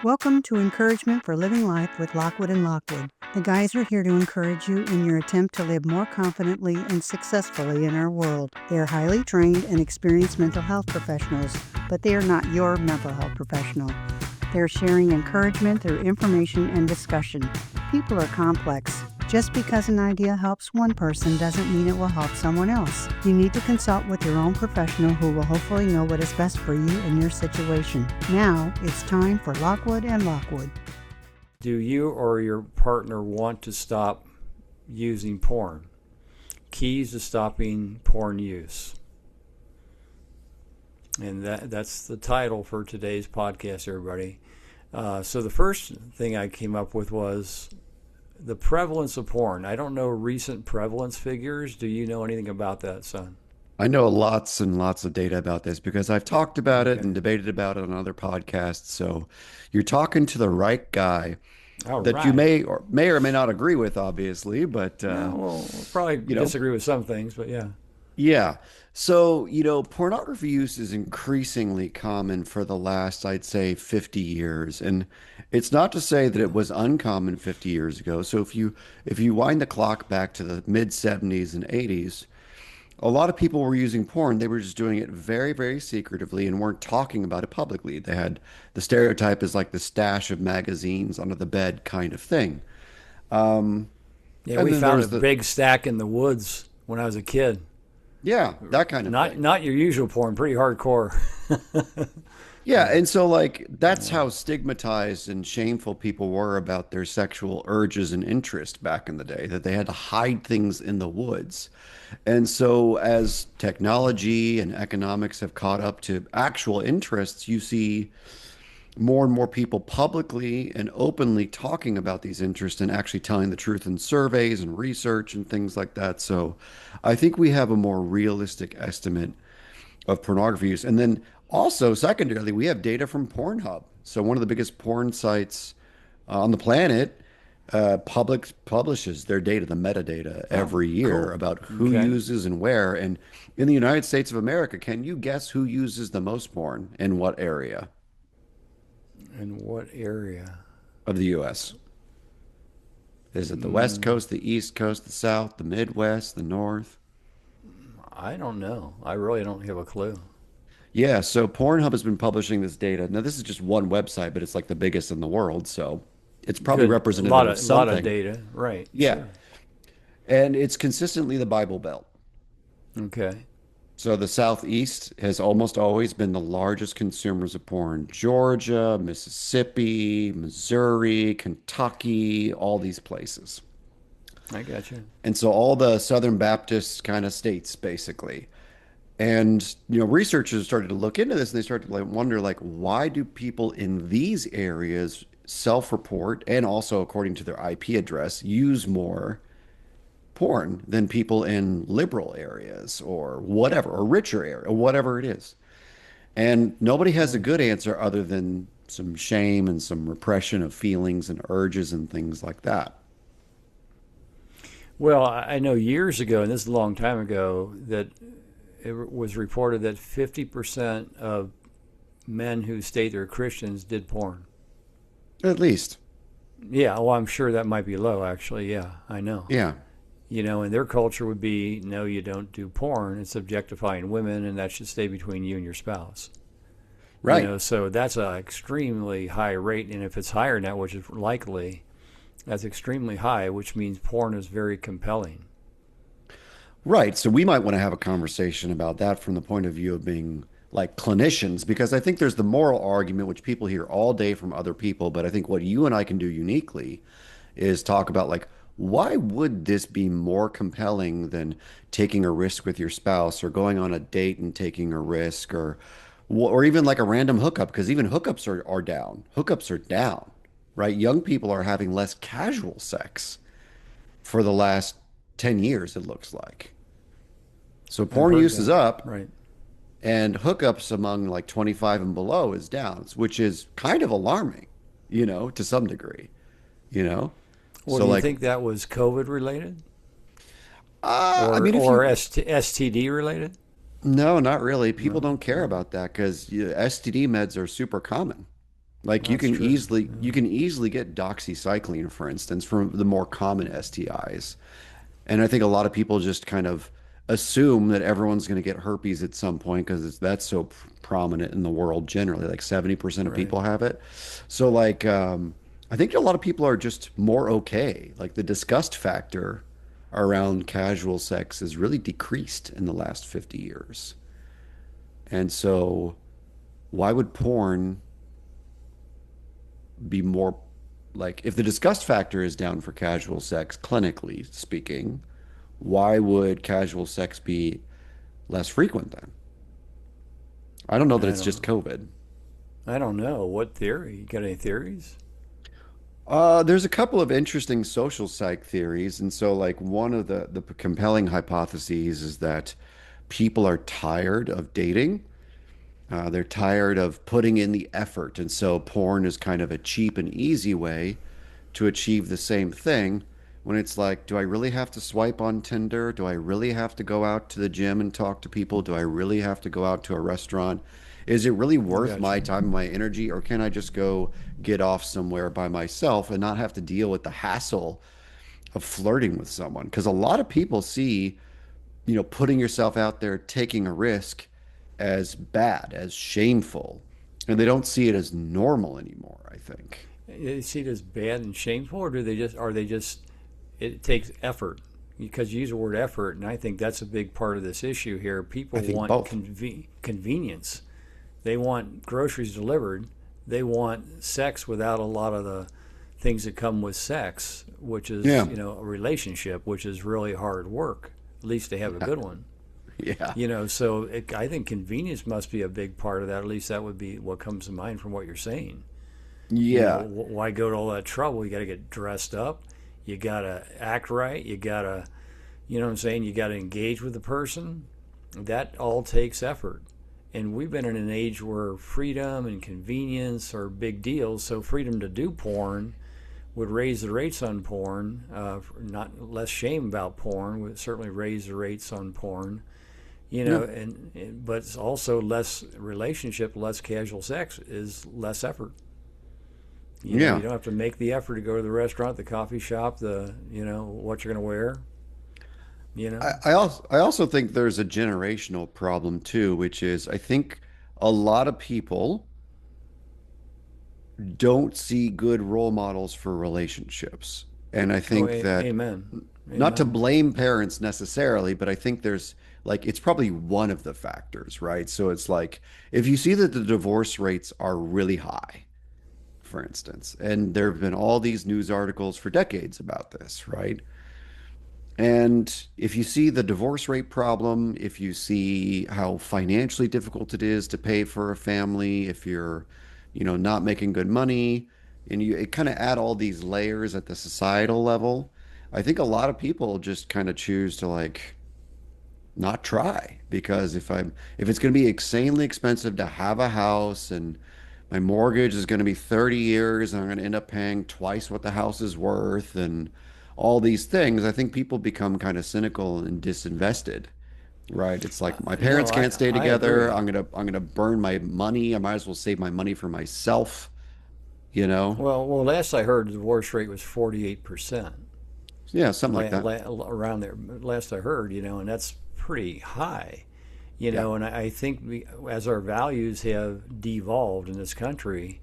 Welcome to Encouragement for Living Life with Lockwood and Lockwood. The guys are here to encourage you in your attempt to live more confidently and successfully in our world. They are highly trained and experienced mental health professionals, but they are not your mental health professional. They are sharing encouragement through information and discussion. People are complex. Just because an idea helps one person doesn't mean it will help someone else. You need to consult with your own professional who will hopefully know what is best for you and your situation. Now, it's time for Lockwood and Lockwood. Do you or your partner want to stop using porn? Keys to stopping porn use. And that's the title for today's podcast, everybody. So the first thing I came up with was the prevalence of porn. I don't know recent prevalence figures. Do you know anything about that, son? I know lots and lots of data about this because I've talked about it Okay. and debated about it on other podcasts. So you're talking to the right guy All that you right. may or may not agree with, obviously, but No, we'll probably you know, disagree with some things, but yeah. yeah. So, pornography use is increasingly common for the last, I'd say, 50 years. And it's not to say that it was uncommon 50 years ago. So if you wind the clock back to the mid 70s and 80s, a lot of people were using porn. They were just doing it very, very secretively and weren't talking about it publicly. They had the stereotype is like the stash of magazines under the bed kind of thing. Um, Yeah, and we then there found a was the, big stack in the woods when I was a kid. yeah, that kind of Not thing. not your usual porn, pretty hardcore. Yeah, and so like that's how stigmatized and shameful people were about their sexual urges and interest back in the day, that they had to hide things in the woods. And so as technology and economics have caught up to actual interests, you see more and more people publicly and openly talking about these interests and actually telling the truth in surveys and research and things like that. So I think we have a more realistic estimate of pornography use. And then also, secondarily, we have data from Pornhub. So one of the biggest porn sites on the planet publishes their data, the metadata, Oh, every year cool. about who Okay. uses and where. And in the United States of America, can you guess who uses the most porn in what area In what area? of the U.S.? Is it the West Mm, Coast, the East Coast, the South, the Midwest, the North? I don't know. I really don't have a clue. Yeah, so Pornhub has been publishing this data. Now, this is just one website, but it's like the biggest in the world, so it's probably Good. representative of Lot of something. data. Right. Yeah, Sure. and it's consistently the Bible Belt. Okay. So the Southeast has almost always been the largest consumers of porn. Georgia, Mississippi, Missouri, Kentucky, all these places. I got you. And so all the Southern Baptist kind of states, basically. And researchers started to look into this, and they started to like wonder, like, why do people in these areas self-report and also, according to their IP address, use more porn than people in liberal areas or whatever, or richer area, or whatever it is. And nobody has a Right. good answer other than some shame and some repression of feelings and urges and things like that. Well, I know years ago, and this is a long time ago, that was reported that 50% of men who state they're Christians did porn. At least, Yeah, well, I'm sure that might be low, actually. Yeah, I know. yeah, And their culture would be, no, you don't do porn. It's objectifying women, and that should stay between you and your spouse. right. So that's an extremely high rate, and if it's higher than that, which is likely, that's extremely high, which means porn is very compelling. Right. So we might want to have a conversation about that from the point of view of being like clinicians, because I think there's the moral argument, which people hear all day from other people. But I think what you and I can do uniquely is talk about like, why would this be more compelling than taking a risk with your spouse or going on a date and taking a risk or even like a random hookup? Because even hookups are down. Hookups are down, right? Young people are having less casual sex for the last 10 years, it looks like. So I've porn heard use is that. up Right. and hookups among like 25 and below is down, which is kind of alarming, to some degree, you know? Well, So do you like, think that was COVID related I or mean, STD related? no, not really. People No, don't care no. about that because STD meds are super common. Like That's true. you can easily get doxycycline, for instance, from the more common STIs. And I think a lot of people just kind of assume that everyone's going to get herpes at some point because that's so prominent in the world generally. Like 70% of Right. people have it. So like I think a lot of people are just more okay. Like the disgust factor around casual sex has really decreased in the last 50 years. And so why would porn be more like if the disgust factor is down for casual sex, clinically speaking, why would casual sex be less frequent then? I don't know that I it's just don't. COVID. I don't know. What theory? You got any theories? There's a couple of interesting social psych theories, and so like one of the compelling hypotheses is that people are tired of dating. They're tired of putting in the effort, and so porn is kind of a cheap and easy way to achieve the same thing. When it's like, do I really have to swipe on Tinder? Do I really have to go out to the gym and talk to people? Do I really have to go out to a restaurant? Is it really I worth got my you. time and my energy, or can I just go get off somewhere by myself and not have to deal with the hassle of flirting with someone? Because a lot of people see, putting yourself out there, taking a risk as bad, as shameful, and they don't see it as normal anymore, I think. They see it as bad and shameful, or do they just are they just it takes effort? Because you use the word effort, and I think that's a big part of this issue here. I People think want both. convenience. They want groceries delivered. They want sex without a lot of the things that come with sex, which is, Yeah. a relationship, which is really hard work, at least to have a Yeah. good one. Yeah. So I think convenience must be a big part of that. At least that would be what comes to mind from what you're saying. Yeah. Why go to all that trouble? You got to get dressed up. You got to act right. You got to, what I'm saying? You got to engage with the person. That all takes effort. And we've been in an age where freedom and convenience are big deals. So freedom to do porn would raise the rates on porn. Not less shame about porn would certainly raise the rates on porn. Yeah. But it's also less relationship, less casual sex is less effort. You Yeah. don't have to make the effort to go to the restaurant, the coffee shop, what you're going to wear. You know, I also think there's a generational problem too, which is I think a lot of people don't see good role models for relationships. And I think that amen, not to amen. blame parents necessarily, but I think there's like it's probably one of the factors, right? So it's like if you see that the divorce rates are really high, for instance, and there have been all these news articles for decades about this, right? And if you see the divorce rate problem, if you see how financially difficult it is to pay for a family, if you're, not making good money, and you it kind of add all these layers at the societal level, I think a lot of people just kind of choose to like not try because if it's going to be insanely expensive to have a house and my mortgage is going to be 30 years and I'm going to end up paying twice what the house is worth and all these things, I think people become kind of cynical and disinvested, right? It's like my No, parents can't stay I together. agree. I'm gonna burn my money. I might as well save my money for myself, you know? Well, last I heard, the divorce rate was 48%. Yeah, something like that. Around there, last I heard, and that's pretty high. Yeah. And I think as our values have devolved in this country,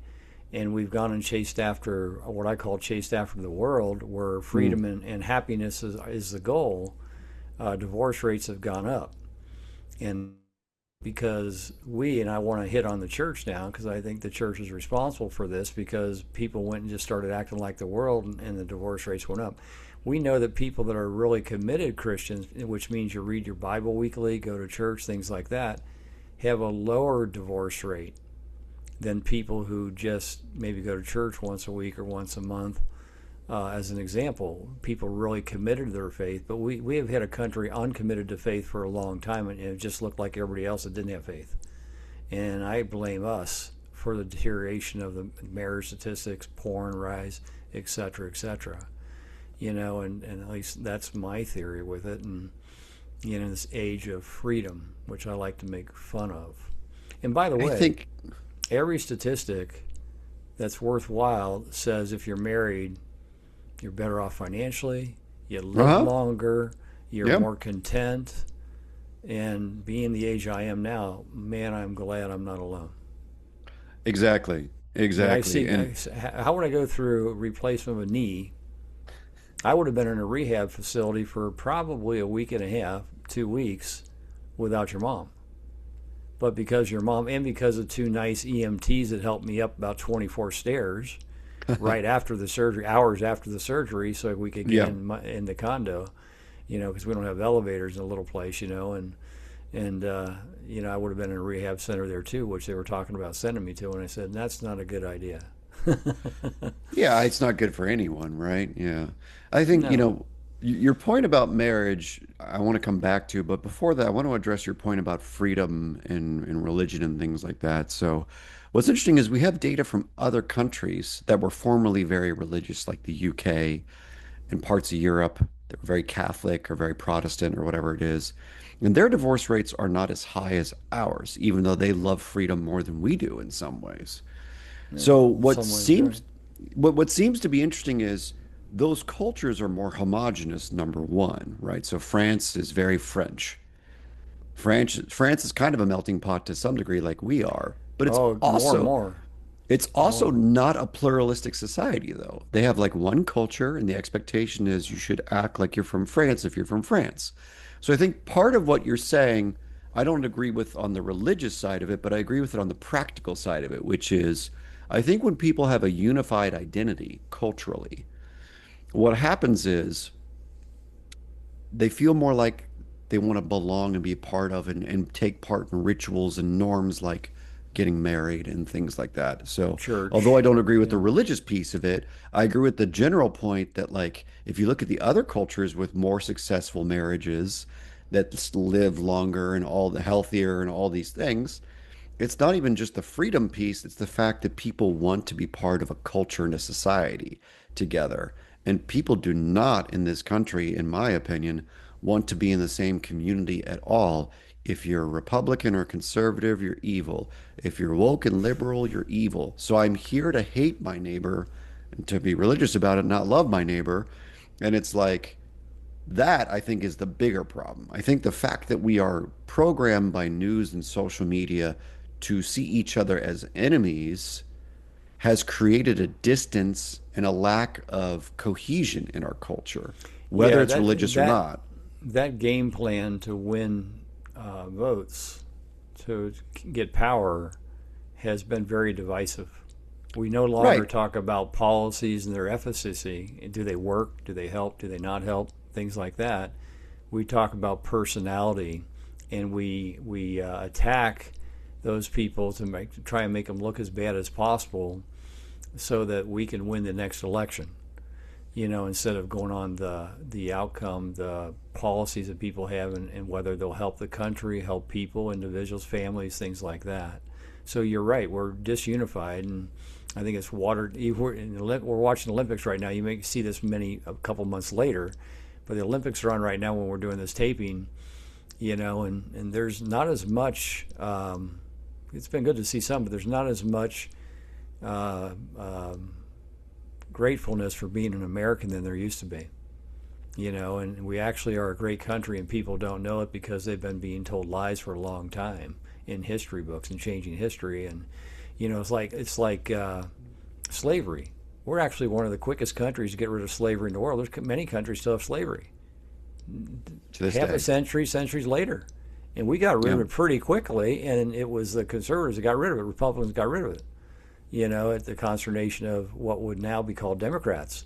and we've gone and chased after what I call chased after the world, where Mm. freedom and happiness is the goal, divorce rates have gone up. And because and I want to hit on the church now, because I think the church is responsible for this, because people went and just started acting like the world, and the divorce rates went up. We know that people that are really committed Christians, which means you read your Bible weekly, go to church, things like that, have a lower divorce rate than people who just maybe go to church once a week or once a month. As an example, people really committed to their faith, but we have had a country uncommitted to faith for a long time, and it just looked like everybody else that didn't have faith. And I blame us for the deterioration of the marriage statistics, porn rise, etc., etc. And at least that's my theory with it. And this age of freedom, which I like to make fun of. And by the I way, think every statistic that's worthwhile says if you're married, you're better off financially, you live Uh-huh. longer, you're Yep. more content. And being the age I am now, man, I'm glad I'm not alone. Exactly. I mean, Exactly. And how would I go through a replacement of a knee? I would have been in a rehab facility for probably a week and a half, 2 weeks, without your mom. But because your mom, and because of two nice EMTs that helped me up about 24 stairs right after the surgery, hours after the surgery, so we could get yeah, in the condo, because we don't have elevators in a little place, and I would have been in a rehab center there too, which they were talking about sending me to, and I said that's not a good idea. yeah, it's not good for anyone, right? Yeah. I think, No, your point about marriage, I want to come back to, but before that, I want to address your point about freedom and religion and things like that. So, what's interesting is we have data from other countries that were formerly very religious, like the UK and parts of Europe that were very Catholic or very Protestant or whatever it is. And their divorce rates are not as high as ours, even though they love freedom more than we do in some ways. So in some ways, right? what seems to be interesting is those cultures are more homogenous, number one, right? So France is very French. France is kind of a melting pot to some degree, like we are, but Oh, more and more, it's also more. not a pluralistic society, though. They have like one culture, and the expectation is you should act like you're from France if you're from France. So I think part of what you're saying, I don't agree with on the religious side of it, but I agree with it on the practical side of it, which is I think when people have a unified identity culturally, what happens is they feel more like they want to belong and be a part of and take part in rituals and norms like getting married and things like that. So, although I Church, don't agree with the yeah, religious piece of it, I agree with the general point that, like, if you look at the other cultures with more successful marriages that live longer and all the healthier and all these things, it's not even just the freedom piece, it's the fact that people want to be part of a culture and a society together. And people do not in this country, in my opinion, want to be in the same community at all. If you're Republican or conservative, you're evil. If you're woke and liberal, you're evil. So I'm here to hate my neighbor and to be religious about it, not love my neighbor. And it's like, that I think is the bigger problem. I think the fact that we are programmed by news and social media to see each other as enemies has created a distance and a lack of cohesion in our culture, whether yeah. it's That religious or that not. that game plan to win votes to get power has been very divisive. We no longer Right. talk about policies and their efficacy. Do they work? Do they help? Do they not help? Things like that. We talk about personality, and we attack those people to try and make them look as bad as possible, so that we can win the next election. Instead of going on the outcome, the policies that people have, and whether they'll help the country, help people, individuals, families, things like that. So you're right, we're disunified, and I think it's watered. We're watching the Olympics right now. You may see this a couple months later, but the Olympics are on right now when we're doing this taping. And there's not as much. It's been good to see some, but there's not as much uh, um, gratefulness for being an American than there used to be. And we actually are a great country, and people don't know it because they've been being told lies for a long time in history books and changing history. And it's like slavery. We're actually one of the quickest countries to get rid of slavery in the world. There's many countries still have slavery. To this Half a day. century, centuries later, and we got rid Yeah. of it pretty quickly. And it was the conservatives that got rid of it. Republicans got rid of it. At the consternation of what would now be called Democrats.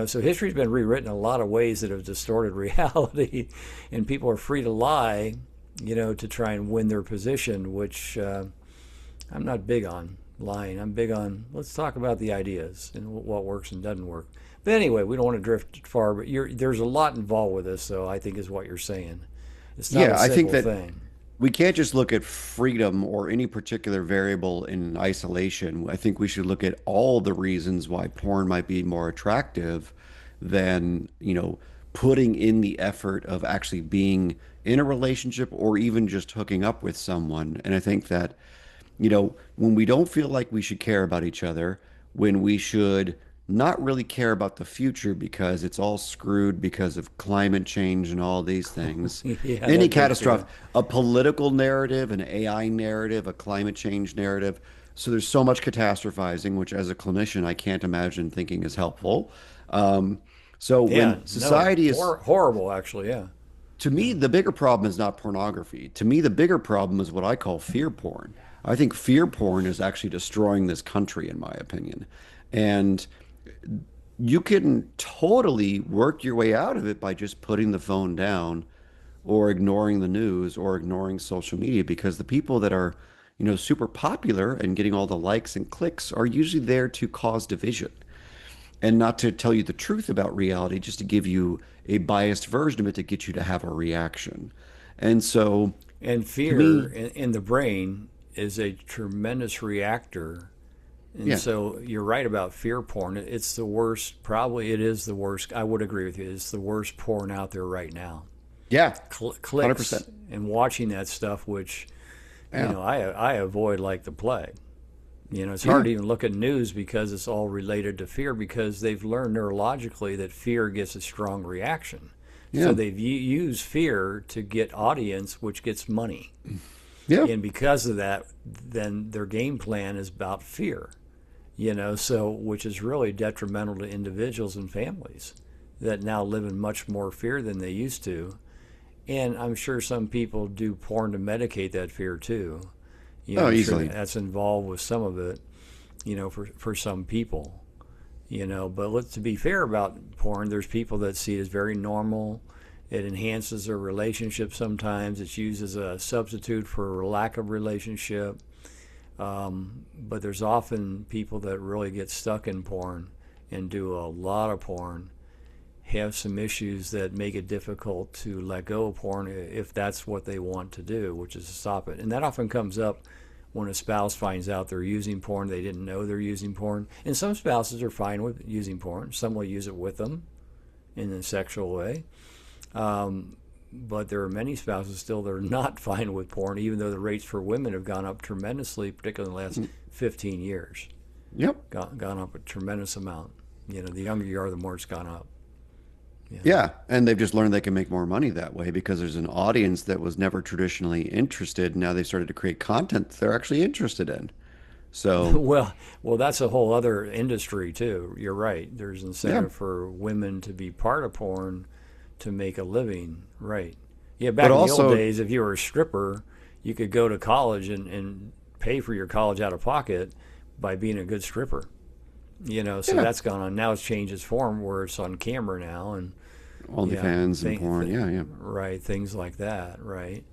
So history's been rewritten in a lot of ways that have distorted reality, and people are free to lie, to try and win their position, which I'm not big on lying. I'm big on let's talk about the ideas and what works and doesn't work. But anyway, we don't want to drift far, but there's a lot involved with this, so I think is what you're saying. It's not a Yeah, I think simple that thing. we can't just look at freedom or any particular variable in isolation. I think we should look at all the reasons why porn might be more attractive than, putting in the effort of actually being in a relationship or even just hooking up with someone. And I think that, when we don't feel like we should care about each other, when we should not really care about the future because it's all screwed because of climate change and all these things. Yeah, Any that takes catastrophe, a political narrative, an AI narrative, a climate change narrative. So there's so much catastrophizing, which as a clinician, I can't imagine thinking is helpful. Um, so yeah, when no, society is horrible actually. Yeah, to me, the bigger problem is not pornography. To me, the bigger problem is what I call fear porn. I think fear porn is actually destroying this country, in my opinion. And you can totally work your way out of it by just putting the phone down or ignoring the news or ignoring social media because the people that are, super popular and getting all the likes and clicks are usually there to cause division and not to tell you the truth about reality, just to give you a biased version of it to get you to have a reaction. And so, and to fear me, in the brain is a tremendous reactor. And yeah, so you're right about fear porn. It's the worst. Probably it is the worst. I would agree with you. It's the worst porn out there right now. yeah, Clicks 100%. and watching that stuff, which Yeah, I avoid like the plague. It's hard yeah, to even look at news because it's all related to fear because they've learned neurologically that fear gets a strong reaction. So yeah, they've used fear to get audience, which gets money. yeah, And because of that, then their game plan is about fear, so which is really detrimental to individuals and families that now live in much more fear than they used to. And I'm sure some people do porn to medicate that fear too. oh, I'm sure easily. that's involved with some of it, for some people, But to be fair about porn, there's people that see it as very normal. It enhances their relationship sometimes. It's used as a substitute for a lack of relationship. But there's often people that really get stuck in porn and do a lot of porn, have some issues that make it difficult to let go of porn if that's what they want to do, which is to stop it. And that often comes up when a spouse finds out they're using porn, they didn't know they're using porn. And some spouses are fine with using porn. Some will use it with them in a sexual way. But there are many spouses still that are not fine with porn, even though the rates for women have gone up tremendously, particularly in the last 15 years. Yep. Gone up a tremendous amount. The younger you are, the more it's gone up. Yeah. Yeah, and they've just learned they can make more money that way because there's an audience that was never traditionally interested. Now they started to create content they're actually interested in. So, Well, that's a whole other industry too. You're right. There's yeah, incentive for women to be part of porn to make a living. Right. Yeah, but back in the old also, days, if you were a stripper, you could go to college and pay for your college out of pocket by being a good stripper. So yeah, that's gone on. Now it's changed its form where it's on camera now, and yeah, OnlyFans and porn. Yeah, yeah, right, things like that, right?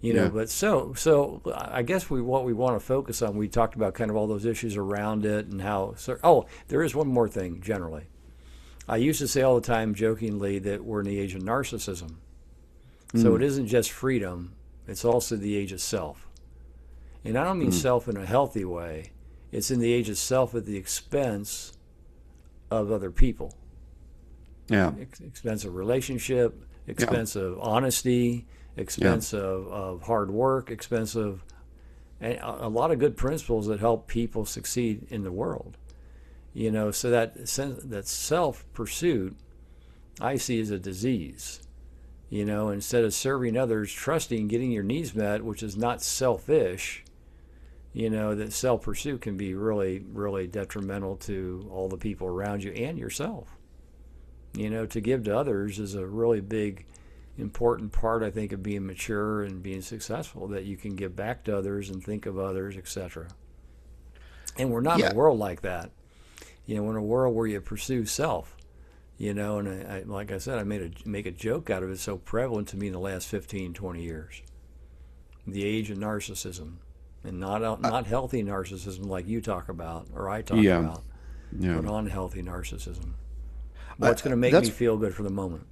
yeah. But so I guess what we want to focus on, we talked about kind of all those issues around it and how. So, oh, there is one more thing. Generally, I used to say all the time, jokingly, that we're in the age of narcissism. So it Mm, isn't just freedom; it's also the age of self. And I don't mean mm, self in a healthy way. It's in the age of self at the expense of other people, yeah, expense of relationship, yeah, expense of honesty, yeah, expense of hard work, expense of and a lot of good principles that help people succeed in the world. So that self pursuit I see as a disease. Instead of serving others, trusting, getting your needs met, which is not selfish. That self pursuit can be really, really detrimental to all the people around you and yourself. To give to others is a really big, important part, I think, of being mature and being successful, that you can give back to others and think of others, etc. And we're not in yeah. a world like that. We're in a world where you pursue self. And like I said, make a joke out of it. It's so prevalent to me in the last 15, 20 years. The age of narcissism, and not healthy narcissism like you talk about or I talk Yeah, about, yeah. but unhealthy narcissism. I, What's going to make me that's feel good for the moment?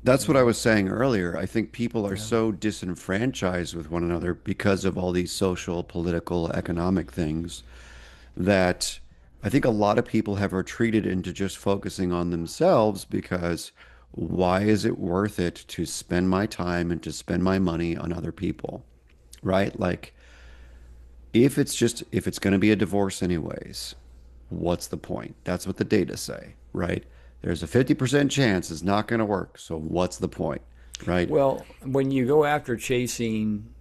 that's what I was saying earlier. I think people are Yeah. so disenfranchised with one another because of all these social, political, economic things that I think a lot of people have retreated into just focusing on themselves because why is it worth it to spend my time and to spend my money on other people? Right? Like if it's going to be a divorce anyways, what's the point? That's what the data say, right? There's a 50% chance it's not going to work. So what's the point, right? Well, when you go after chasing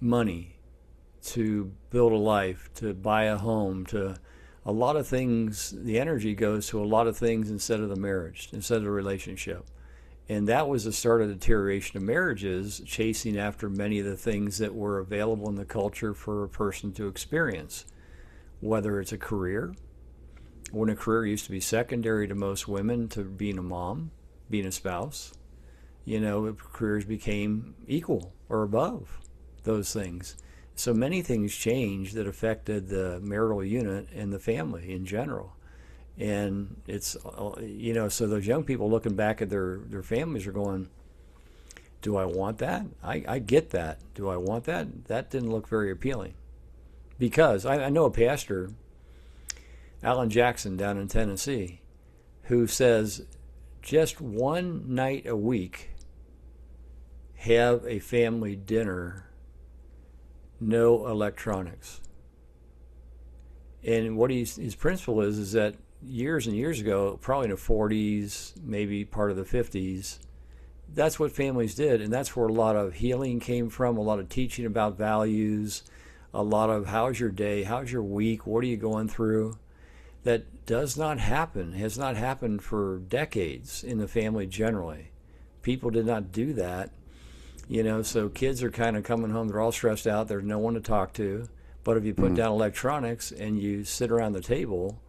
money to build a life, to buy a home, to a lot of things, the energy goes to a lot of things instead of the marriage, instead of the relationship. And that was the start of the deterioration of marriages, chasing after many of the things that were available in the culture for a person to experience, whether it's a career, when a career used to be secondary to most women to being a mom, being a spouse. Careers became equal or above those things. So many things changed that affected the marital unit and the family in general. And it's, so those young people looking back at their families are going, do I want that? I get that. Do I want that? That didn't look very appealing. Because I know a pastor, Alan Jackson down in Tennessee, who says just one night a week, have a family dinner, no electronics. And what his principle is that years and years ago, probably in the 40s, maybe part of the 50s, that's what families did. And that's where a lot of healing came from, a lot of teaching about values, a lot of how's your day, how's your week, what are you going through. That does not happen, has not happened for decades in the family generally. People did not do that. So kids are kind of coming home, they're all stressed out, there's no one to talk to. But if you put down electronics and you sit around the table,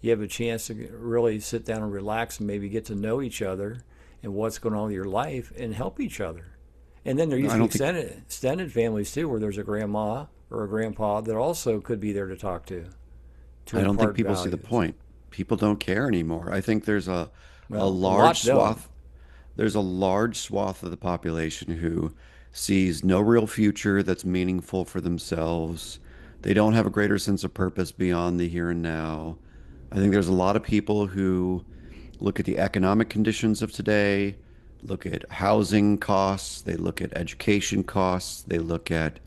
you have a chance to really sit down and relax and maybe get to know each other and what's going on with your life and help each other. And then there used to be extended families too, where there's a grandma or a grandpa that also could be there to talk to I don't think impart people see the values. point. People don't care anymore. I think a Well, a large lot don't. swath there's a large swath of the population who sees no real future that's meaningful for themselves. They don't have a greater sense of purpose beyond the here and now. I think there's a lot of people who look at the economic conditions of today, look at housing costs, they look at education costs, they look at,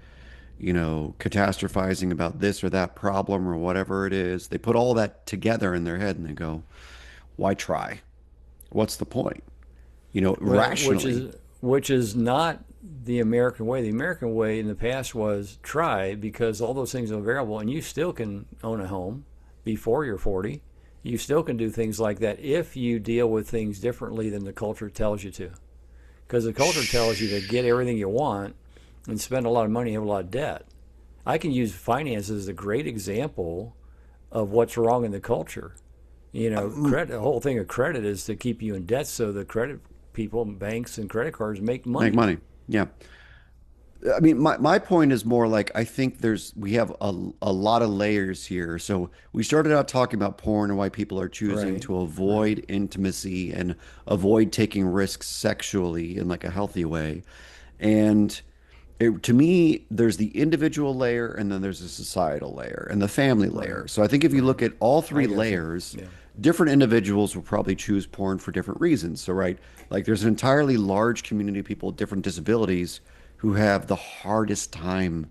catastrophizing about this or that problem or whatever it is. They put all that together in their head and they go, why try? What's the point? Well, Rationally. which is not the American way. The American way in the past was try because all those things are available, and you still can own a home before you're 40. You still can do things like that if you deal with things differently than the culture tells you to. Because the culture tells you to get everything you want and spend a lot of money and have a lot of debt. I can use finances as a great example of what's wrong in the culture. Credit. The whole thing of credit is to keep you in debt, so the credit people, banks, and credit cards make Make money. money. Yeah. I mean, my point is more like I think we have a lot of layers here. So we started out talking about porn and why people are choosing Right. to Right. avoid intimacy and avoid taking risks sexually in like a healthy way. And to me, there's the individual layer and then there's the societal layer and the family Right. layer. So I think if you Right. look at all I three got you. layers, Yeah. different individuals will probably choose porn for different reasons. So, right, like there's an entirely large community of people with different disabilities who have the hardest time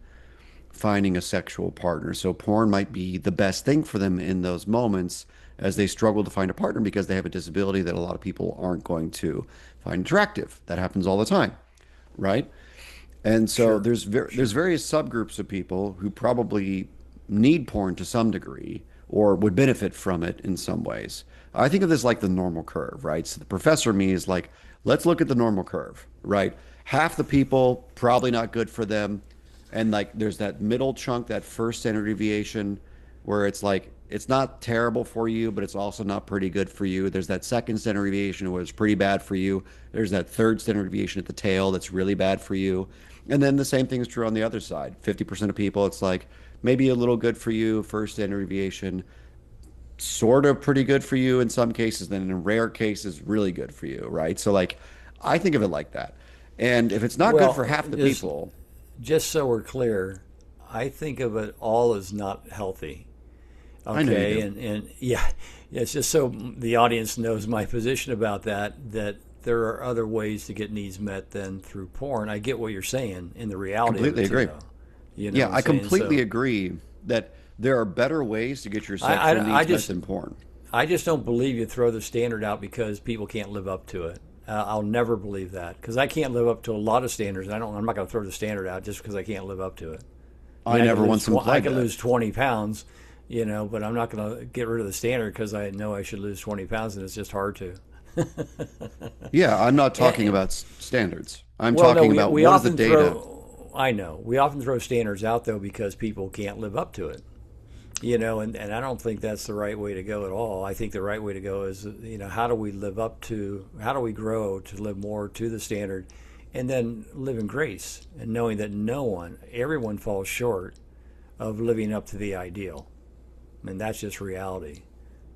finding a sexual partner. So, porn might be the best thing for them in those moments as they struggle to find a partner because they have a disability that a lot of people aren't going to find attractive. That happens all the time, right? And so Sure. there's Sure. various subgroups of people who probably need porn to some degree or would benefit from it in some ways. I think of this like the normal curve, right? So the professor me is like, let's look at the normal curve, right? Half the people probably not good for them, and like there's that middle chunk, that first standard deviation, where it's like it's not terrible for you, but it's also not pretty good for you. There's that second standard deviation where it's pretty bad for you. There's that third standard deviation at the tail that's really bad for you. And then the same thing is true on the other side. 50% of people, it's like maybe a little good for you, first standard deviation, sort of pretty good for you in some cases, then in rare cases, really good for you, right? So, like, I think of it like that. And if it's not good for Well, half the people, just so we're clear, I think of it all as not healthy. I know you Okay, do. and yeah, it's just so the audience knows my position about that. That there are other ways to get needs met than through porn. I get what you're saying, and the reality of it Completely too, agree. though. You know Yeah, what I'm I saying? completely So agree that There are better ways to get your I, sexual I, I needs met just than porn. I just don't believe you throw the standard out because people can't live up to it. I'll never believe that because I can't live up to a lot of standards. I'm not going to throw the standard out just because I can't live up to it. I I mean, never once I implied could that. lose 20 pounds, but I'm not going to get rid of the standard because I know I should lose 20 pounds, and it's just hard to. Yeah, I'm not talking And, about standards. I'm well, no, talking we about we what is the often data. throw. I know we often throw standards out though because people can't live up to it. And I don't think that's the right way to go at all. I think the right way to go is, how do we live up to, how do we grow to live more to the standard and then live in grace and knowing that everyone falls short of living up to the ideal. And that's just reality.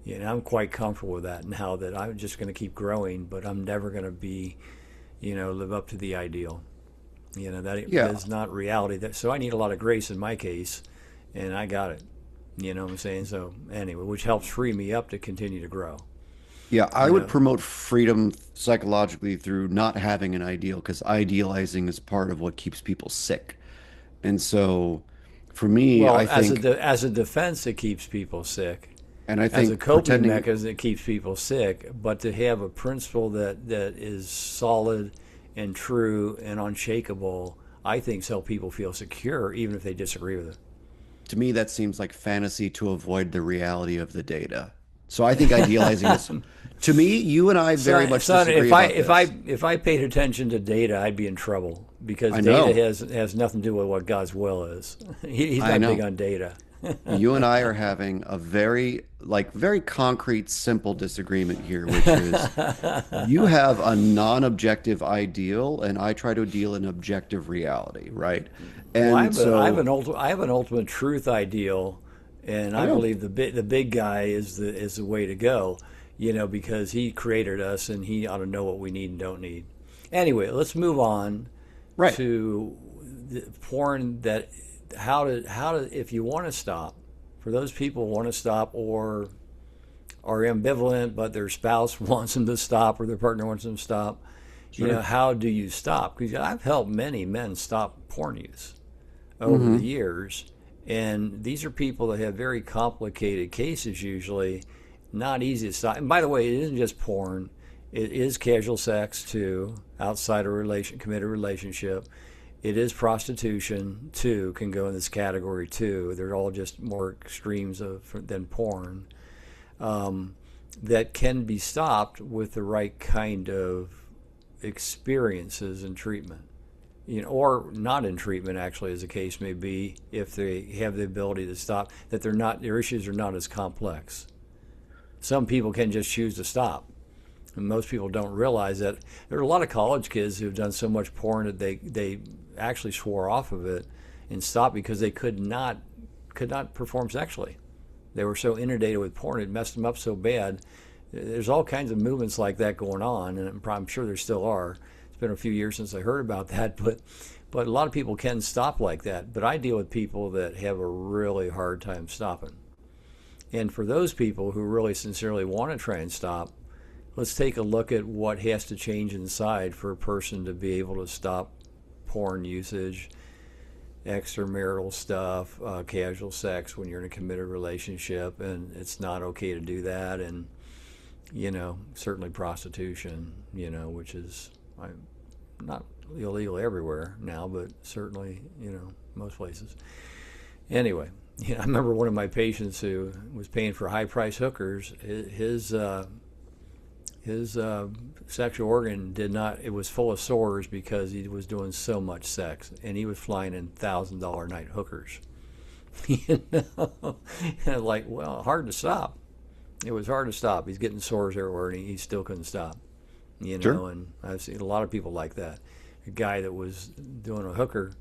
I'm quite comfortable with that now that I'm just going to keep growing, but I'm never going to be, live up to the ideal. That Yeah, is not reality. So I need a lot of grace in my case, and I got it. You know what I'm saying? So anyway, which helps free me up to continue to grow. yeah, I You would know, promote freedom psychologically through not having an ideal because idealizing is part of what keeps people sick. And so for me, well, I think, as a defense, it keeps people sick. and I As a think coping pretending, mechanism, it keeps people sick. But to have a principle that is solid and true and unshakable, I think, help people feel secure, even if they disagree with to me, that seems like fantasy to avoid the reality of the data. So I think idealizing is, it. to me, you and I very much Son, disagree about this. if I paid attention to data, I'd be in trouble because I data know, has nothing to do with what God's will is. He's I not big know. on data. You and I are having a very concrete, simple disagreement here, which is you have a non-objective ideal, and I try to deal in objective reality, right? Well, And so I have an ultimate truth ideal, and I I know, believe the big guy is the way to go. Because he created us and he ought to know what we need and don't need. Anyway, let's move on right. to the porn that how to if you want to stop, for those people who want to stop or are ambivalent but their spouse wants them to stop or their partner wants them to stop, Sure. how do you stop? Because I've helped many men stop porn use over Hmm. the years. And these are people that have very complicated cases usually, not easy to stop. And by the way, it isn't just porn. It is casual sex too, outside a committed relationship. It is prostitution too, can go in this category too. They're all just more extremes than porn. Um, that can be stopped with the right kind of experiences and treatment, or not in treatment, actually, as the case may be, if they have the ability to stop, that their issues are not as complex. Some people can just choose to stop, and most people don't realize that. There are a lot of college kids who've done so much porn that they actually swore off of it and stopped because they could not perform sexually. They were so inundated with porn, it messed them up so bad. There's all kinds of movements like that going on, and I'm sure there still are. It's been a few years since I heard about that, but a lot of people can stop like that. But I deal with people that have a really hard time stopping. And for those people who really sincerely want to try and stop, let's take a look at what has to change inside for a person to be able to stop porn usage, extramarital stuff, casual sex when you're in a committed relationship, and it's not okay to do that. And certainly prostitution, which is not illegal everywhere now, but certainly, most places. Anyway, I remember one of my patients who was paying for high-price hookers. His sexual organ did not. It was full of sores because he was doing so much sex, and he was flying in $1,000 a night hookers. you know, and like, well, hard to stop. It was hard to stop. He's getting sores everywhere, and he still couldn't stop. Sure. And I've seen a lot of people like that. A guy that was doing a hooker,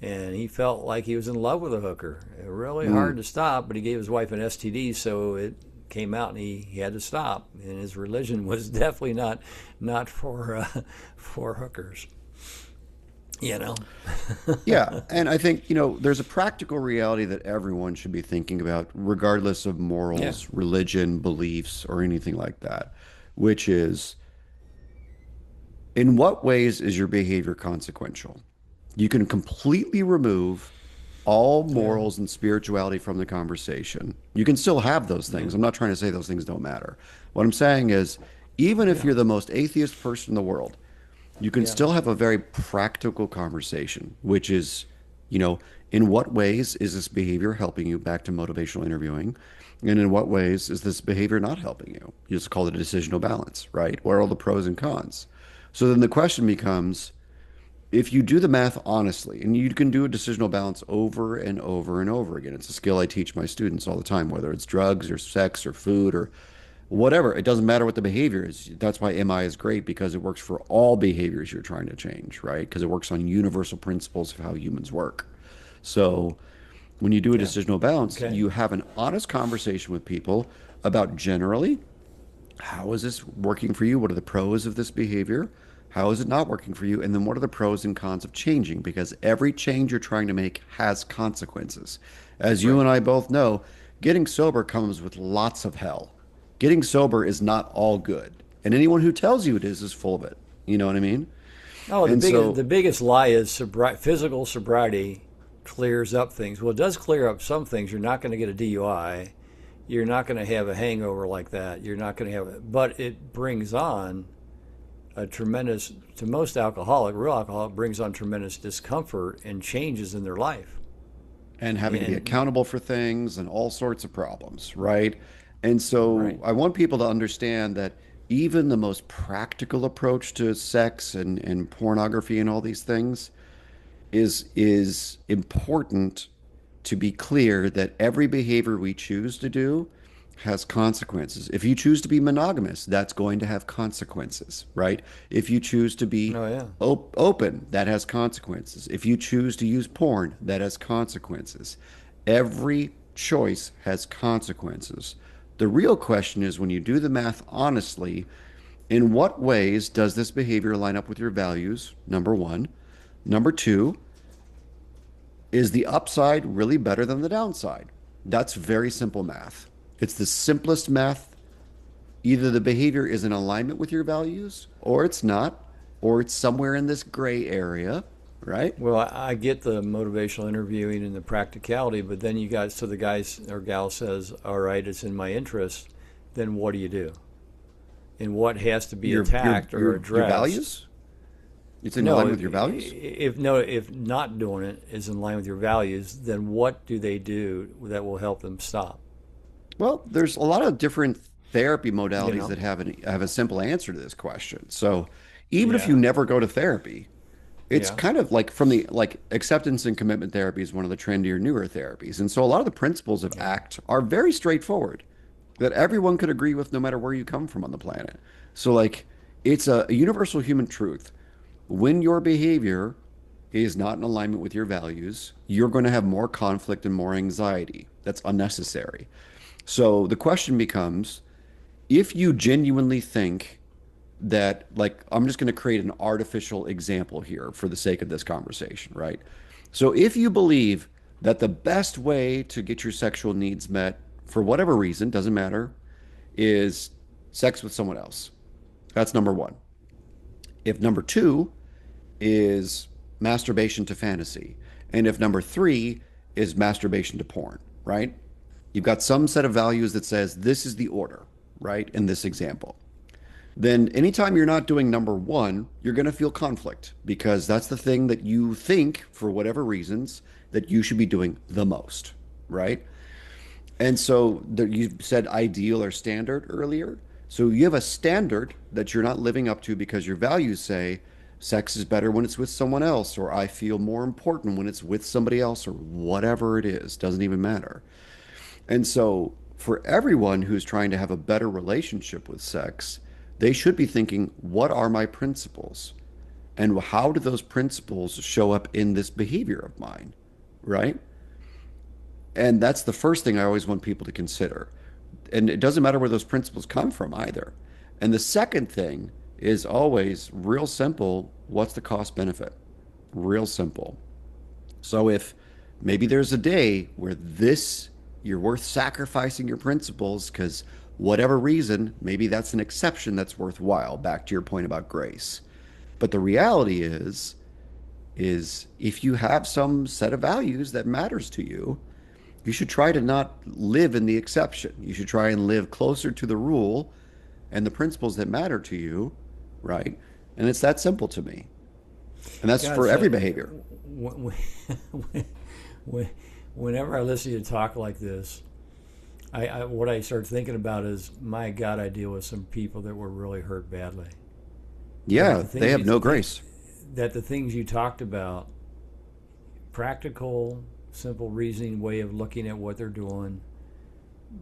and he felt like he was in love with a hooker. Really hard Mm. to stop, but he gave his wife an STD, so it came out, and he had to stop. And his religion was definitely not for hookers. You know. Yeah, and I think, there's a practical reality that everyone should be thinking about, regardless of Yeah. morals, religion, beliefs, or anything like that, which is in what ways is your behavior consequential? You can completely remove all Yeah. morals and spirituality from the conversation. You can still have those Yeah. things. I'm not trying to say those things don't matter. What I'm saying is, even if Yeah. you're the most atheist person in the world, you can Yeah. still have a very practical conversation, which is, you know, in what ways is this behavior helping you, back to motivational interviewing? And in what ways is this behavior not helping you? You just call it a decisional balance, right? What are all the pros and cons? So then the question becomes, if you do the math honestly, and you can do a decisional balance over and over and over again, it's a skill I teach my students all the time, whether it's drugs or sex or food or whatever. It doesn't matter what the behavior is. That's why MI is great, because it works for all behaviors you're trying to change, right? Because it works on universal principles of how humans work. So when you do a Yeah. decisional balance, Okay. you have an honest conversation with people about generally, how is this working for you? What are the pros of this behavior? How is it not working for you? And then what are the pros and cons of changing? Because every change you're trying to make has consequences. As you Right. and I both know, getting sober comes with lots of hell. Getting sober is not all good. And anyone who tells you it is full of it. You know what I mean? Oh, And the so, biggest lie is physical sobriety clears up things. Well, it does clear up some things. You're not going to get a DUI. You're not going to have a hangover like that. You're not going to have it, but it brings on a tremendous, to most real alcoholic, brings on tremendous discomfort and changes in their life. and having to be And accountable for things and all sorts of problems, right? And so right, I want people to understand that even the most practical approach to sex and pornography and all these things is important, to be clear that every behavior we choose to do has consequences. If you choose to be monogamous, that's going to have consequences, right? If you choose to be oh yeah, open, that has consequences. If you choose to use porn, that has consequences. Every choice has consequences. The real question is, when you do the math honestly, in what ways does this behavior line up with your values? Number one. Number two, is the upside really better than the downside? That's very simple math. It's the simplest math. Either the behavior is in alignment with your values, or it's not, or it's somewhere in this gray area, right? well, I get the motivational interviewing and the practicality, but then you guys, so the guys or gal says, "All right, it's in my interest." Then what do you do? And what has to be attacked or Your addressed? values? It's in No, alignment with your values? if not doing it is in line with your values, then what do they do that will help them stop? Well, there's a lot of different therapy You modalities know? that have a simple answer to this question. So even if you Yeah, never go to therapy, it's yeah, kind of like, from the, like, acceptance and commitment therapy is one of the trendier, newer therapies. And so a lot of the principles of yeah. ACT are very straightforward, that everyone could agree with no matter where you come from on the planet. So, like, it's a universal human truth. When your behavior is not in alignment with your values, you're going to have more conflict and more anxiety. That's unnecessary. So the question becomes, if you genuinely think that, like, I'm just going to create an artificial example here for the sake of this conversation, right? So if you believe that the best way to get your sexual needs met, for whatever reason, doesn't matter, is sex with someone else, that's number one. If number two is masturbation to fantasy, and if number three is masturbation to porn, right? You've got some set of values that says this is the order, right? In this example, then anytime you're not doing number one, you're going to feel conflict, because that's the thing that you think, for whatever reasons, that you should be doing the most, right? And so you said ideal or standard earlier. So you have a standard that you're not living up to, because your values say sex is better when it's with someone else, or I feel more important when it's with somebody else, or whatever it is, doesn't even matter. And so, for everyone who's trying to have a better relationship with sex, they should be thinking, what are my principles? And how do those principles show up in this behavior of mine? Right? And that's the first thing I always want people to consider. And it doesn't matter where those principles come from either. And the second thing is always real simple: what's the cost benefit? Real simple. So if maybe there's a day where this, you're worth sacrificing your principles because whatever reason, maybe that's an exception that's worthwhile, back to your point about grace. But the reality is, is if you have some set of values that matters to you, you should try to not live in the exception. You should try and live closer to the rule and the principles that matter to you, right? And it's that simple to me. And that's God, for so every behavior. whenever I listen to you talk like this, what I start thinking about is, my God, I deal with some people that were really hurt badly. Yeah, they have no grace. That the things you talked about, practical, simple reasoning way of looking at what they're doing,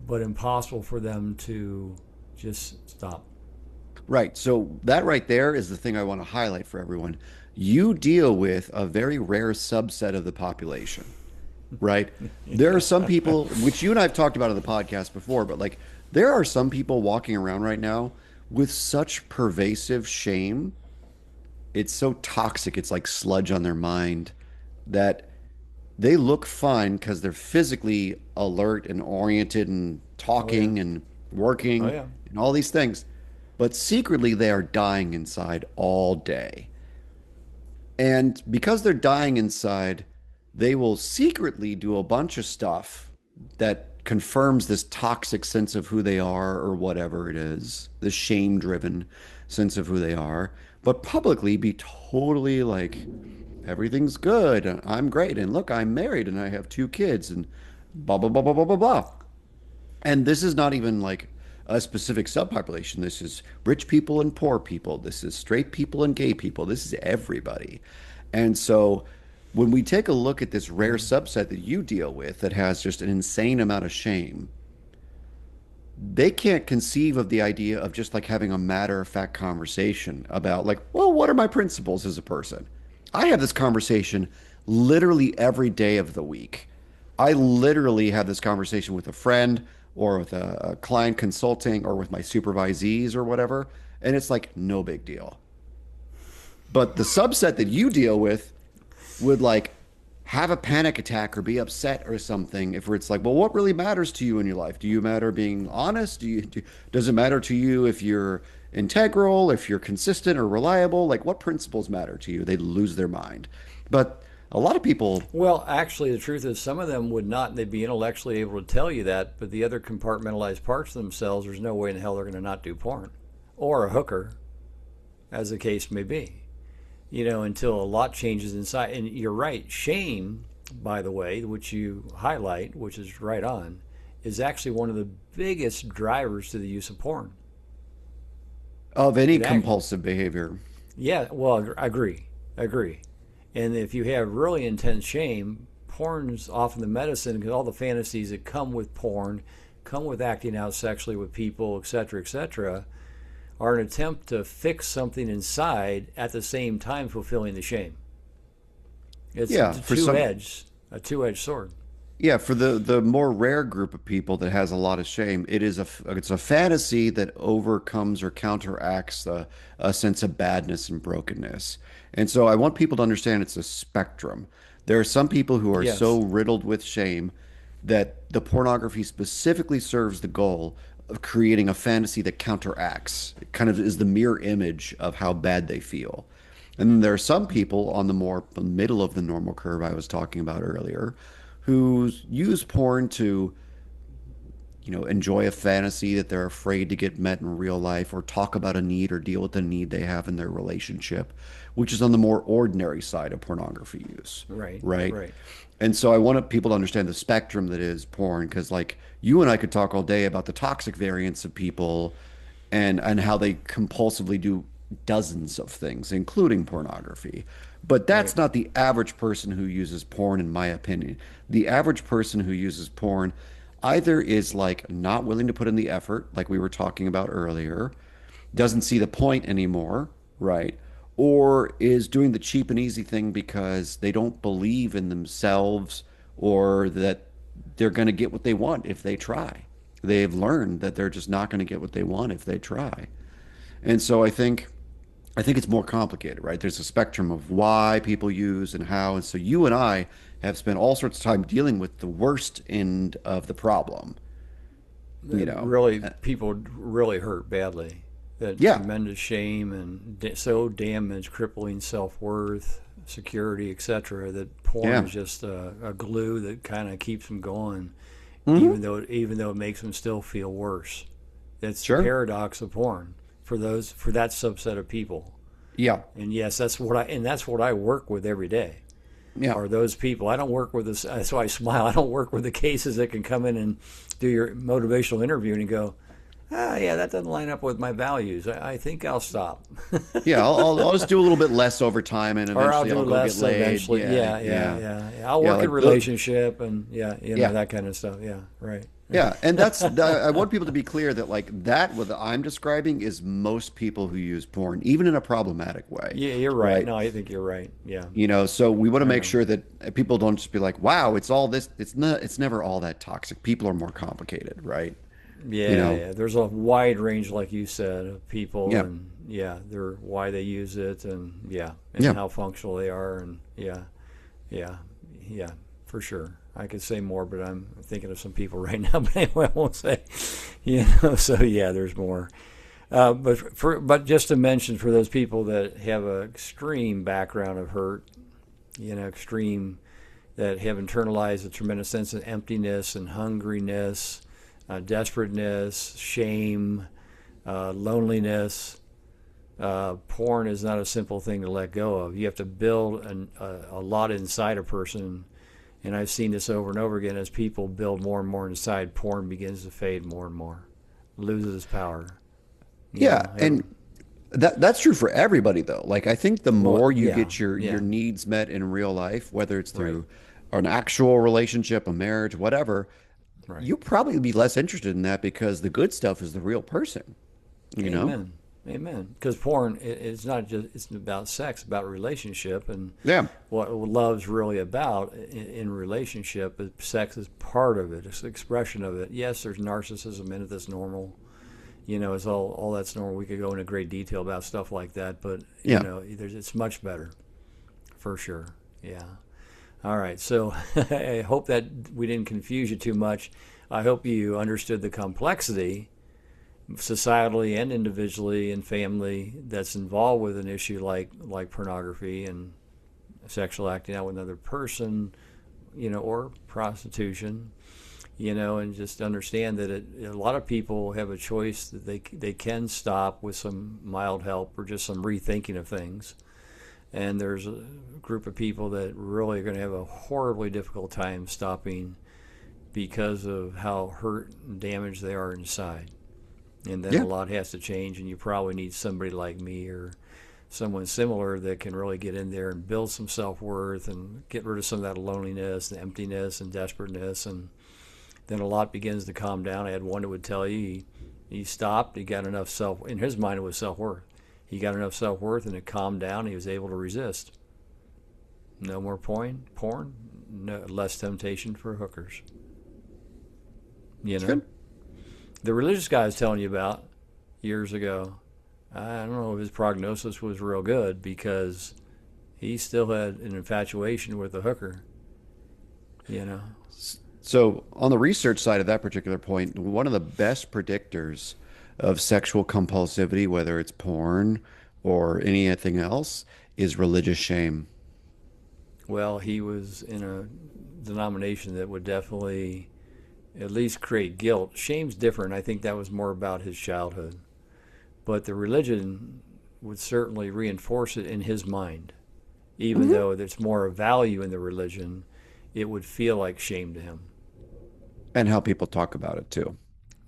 but impossible for them to just stop. Right. So that right there is the thing I want to highlight for everyone. You deal with a very rare subset of the population, right? There are some people, which you and I have talked about on the podcast before, but like there are some people walking around right now with such pervasive shame. It's so toxic. It's like sludge on their mind that they look fine because they're physically alert and oriented and Oh yeah. talking and Oh working yeah. and all these things. But secretly, they are dying inside all day. And because they're dying inside, they will secretly do a bunch of stuff that confirms this toxic sense of who they are or whatever it is, the shame driven sense of who they are, but publicly be totally like, everything's good. And I'm great. And look, I'm married and I have two kids and blah, blah, blah, blah, blah, blah, blah. And this is not even like a specific subpopulation. This is rich people and poor people. This is straight people and gay people. This is everybody. And so when we take a look at this rare subset that you deal with that has just an insane amount of shame, they can't conceive of the idea of just like having a matter of fact conversation about like, well, what are my principles as a person? I have this conversation literally every day of the week. I literally have this conversation with a friend or with a client consulting or with my supervisees or whatever. And it's like no big deal. But the subset that you deal with would like have a panic attack or be upset or something if it's like, well, what really matters to you in your life? Do you matter being honest? Does it matter to you if you're integral, if you're consistent or reliable? Like what principles matter to you? They lose their mind. But a lot of people, Well, actually, the truth is, some of them would not. They'd be intellectually able to tell you that, but the other compartmentalized parts of themselves, there's no way in hell they're going to not do porn or a hooker, as the case may be. Until a lot changes inside. And you're right, shame, by the way, which you highlight, which is right on, is actually one of the biggest drivers to the use of porn. of any It act, compulsive behavior. yeah, well, I agree, agree. And if you have really intense shame, porn's often the medicine because all the fantasies that come with porn, come with acting out sexually with people, etc., are an attempt to fix something inside at the same time fulfilling the shame. It's Yeah, a for some, two-edged sword. yeah, for the more rare group of people that has a lot of shame, it's a fantasy that overcomes or counteracts a sense of badness and brokenness. And so I want people to understand it's a spectrum. There are some people who are so Yes, riddled with shame that the pornography specifically serves the goal of creating a fantasy that counteracts. It kind of is the mirror image of how bad they feel. And then there are some people on the more middle of the normal curve I was talking about earlier who use porn to, enjoy a fantasy that they're afraid to get met in real life or talk about a need or deal with a need they have in their relationship, which is on the more ordinary side of pornography use, right, right? right. And so I want people to understand the spectrum that is porn because like you and I could talk all day about the toxic variants of people and how they compulsively do dozens of things, including pornography. But Right. that's not the average person who uses porn, in my opinion. The average person who uses porn either is like not willing to put in the effort, like we were talking about earlier, doesn't see the point anymore, right? Or is doing the cheap and easy thing because they don't believe in themselves or that they're going to get what they want if they try. They've learned that they're just not going to get what they want if they try. And so I think it's more complicated, right? There's a spectrum of why people use and how. And so you and I have spent all sorts of time dealing with the worst end of the problem, you know. Really, people really hurt badly. That Yeah. tremendous shame and so damaged, crippling self worth. security, etc. That porn Yeah. is just a glue that kind of keeps them going, Hmm. even though it makes them still feel worse. It's the Sure. paradox of porn for that subset of people. Yeah. And yes, that's what I work with every day. Yeah. Are those people? I don't work with this. That's why I smile. I don't work with the cases that can come in and do your motivational interview and you go, yeah, that doesn't line up with my values. I think I'll stop. Yeah. I'll just do a little bit less over time, and Or I'll eventually do I'll go get less laid. eventually. Yeah. Yeah. I'll Yeah. work in Like the, relationship and yeah. that kind of stuff. Yeah, right. Yeah, and I want people to be clear that like that what I'm describing is most people who use porn, even in a problematic way, Yeah, you're right. right? No, I think you're right. Yeah, So we want to I make know. sure that people don't just be like, "Wow, it's all this." It's not. It's never all that toxic. People are more complicated, right? You know. Yeah. There's a wide range, like you said, of people, Yeah. and they're why they use it, and and Yeah. how functional they are, and yeah, yeah, for sure. I could say more, but I'm thinking of some people right now. But anyway, I won't say. So yeah, there's more. But just to mention for those people that have an extreme background of hurt, extreme that have internalized a tremendous sense of emptiness and hungriness, desperateness, shame, loneliness. Porn is not a simple thing to let go of. You have to build a lot inside a person. And I've seen this over and over again as people build more and more inside, porn begins to fade more and more, loses its power. Yeah, and that's true for everybody though. Like I think the Well, more you yeah, get your yeah, needs met in real life, whether it's right, through an actual relationship, a marriage, whatever, right. you'll probably be less interested in that because the good stuff is the real person, you know? Amen. Amen. Because porn, it's not just it's about sex, about relationship, and Yeah. what love's really about in relationship. Sex is part of it. It's an expression of it. Yes, there's narcissism in it. That's normal. It's all that's normal. We could go into great detail about stuff like that, but Yeah. it's much better, for sure. Yeah. All right. So I hope that we didn't confuse you too much. I hope you understood the complexity societally and individually and family that's involved with an issue like pornography and sexual acting out with another person, or prostitution, and just understand that a lot of people have a choice that they can stop with some mild help or just some rethinking of things. And there's a group of people that really are going to have a horribly difficult time stopping because of how hurt and damaged they are inside. And then Yeah. a lot has to change, and you probably need somebody like me or someone similar that can really get in there and build some self-worth and get rid of some of that loneliness, the emptiness and desperateness, and then a lot begins to calm down. I had one that would tell you he stopped, he got enough in his mind it was self-worth. He got enough self-worth and it calmed down, he was able to resist. No more porn, no, less temptation for hookers. You It's know? good. The religious guy I was telling you about years ago, I don't know if his prognosis was real good because he still had an infatuation with the hooker, you know. So, on the research side of that particular point, one of the best predictors of sexual compulsivity, whether it's porn or anything else, is religious shame. Well, he was in a denomination that would definitely at least create guilt. Shame's different. I think that was more about his childhood. But the religion would certainly reinforce it in his mind. Even though there's more value in the religion, it would feel like shame to him. And how people talk about it too.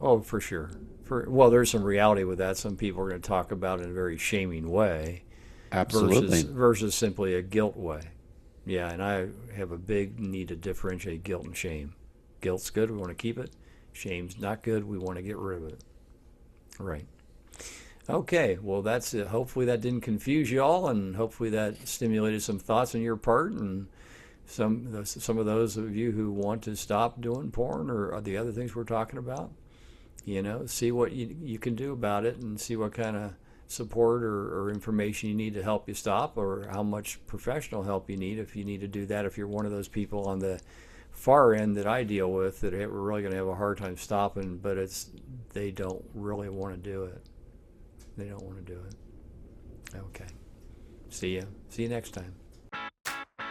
Oh, for sure. Well, there's some reality with that. Some people are going to talk about it in a very shaming way Absolutely. versus simply a guilt way. Yeah, and I have a big need to differentiate guilt and shame. Guilt's good, we want to keep it. Shame's not good, we want to get rid of it. Right. Okay, well, that's it. Hopefully that didn't confuse you all, and hopefully that stimulated some thoughts on your part, and some of those of you who want to stop doing porn or the other things we're talking about, see what you can do about it and see what kind of support or information you need to help you stop, or how much professional help you need if you need to do that. If you're one of those people on the far end that I deal with that we're really going to have a hard time stopping, but they don't really want to do it. They don't want to do it. Okay. See you next time.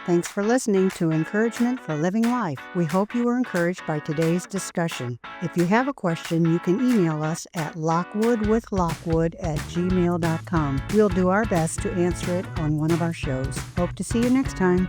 Thanks for listening to Encouragement for Living Life. We hope you were encouraged by today's discussion. If you have a question, you can email us at lockwoodwithlockwood@gmail.com. We'll do our best to answer it on one of our shows. Hope to see you next time.